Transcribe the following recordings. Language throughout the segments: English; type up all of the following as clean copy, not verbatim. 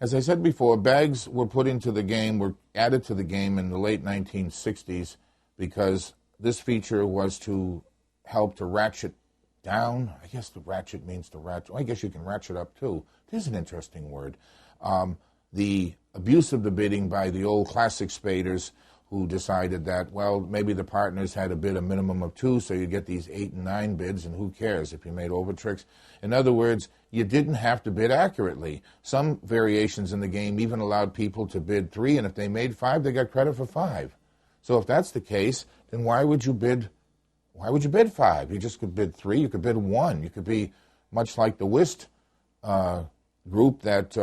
As I said before, bags were put into the game, were added to the game in the late 1960s because this feature was to help to ratchet down. I guess the ratchet means to ratchet. Well, I guess you can ratchet up too. There's an interesting word. The abuse of the bidding by the old classic spaders who decided that, well, maybe the partners had to bid a minimum of 2, so you get these 8 and 9 bids, and who cares if you made over tricks? In other words, you didn't have to bid accurately. Some variations in the game even allowed people to bid 3, and if they made 5, they got credit for 5. So if that's the case, then why would you bid 5? You just could bid 3, you could bid 1. You could be much like the whist group that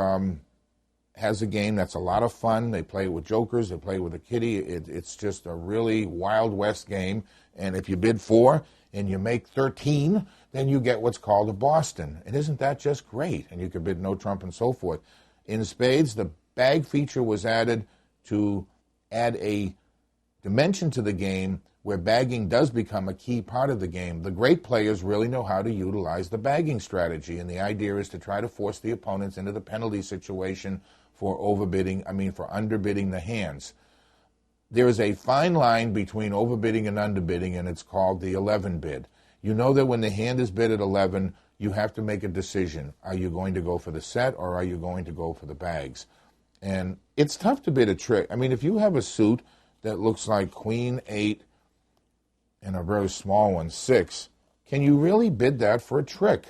has a game that's a lot of fun. They play with jokers, they play with a kitty. It's just a really Wild West game. And if you bid 4 and you make 13, then you get what's called a Boston. And isn't that just great? And you could bid no trump and so forth. In spades, the bag feature was added to add a dimension to the game where bagging does become a key part of the game. The great players really know how to utilize the bagging strategy, and the idea is to try to force the opponents into the penalty situation for underbidding the hands. There is a fine line between overbidding and underbidding, and it's called the 11 bid. You know that when the hand is bid at 11, you have to make a decision. Are you going to go for the set, or are you going to go for the bags? And it's tough to bid a trick. I mean, if you have a suit that looks like Queen 8 and a very small one, 6, can you really bid that for a trick?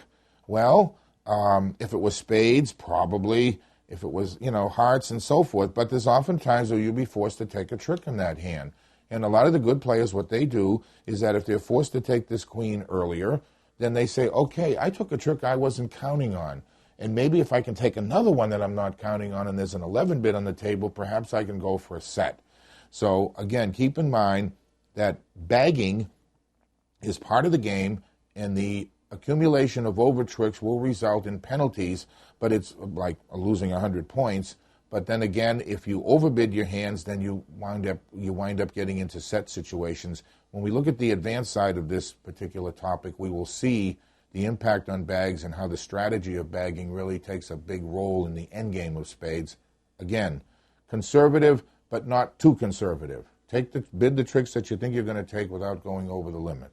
Well, if it was spades, probably. If it was, hearts and so forth. But there's often times where you'll be forced to take a trick in that hand. And a lot of the good players, what they do is that if they're forced to take this queen earlier, then they say, okay, I took a trick I wasn't counting on. And maybe if I can take another one that I'm not counting on and there's an 11 bid on the table, perhaps I can go for a set. So, again, keep in mind that bagging is part of the game, and the accumulation of over tricks will result in penalties, but it's like losing 100 points. But then again, if you overbid your hands, then you wind up getting into set situations. When we look at the advanced side of this particular topic, we will see the impact on bags and how the strategy of bagging really takes a big role in the end game of spades. Again, conservative, but not too conservative. Bid the tricks that you think you're going to take without going over the limit.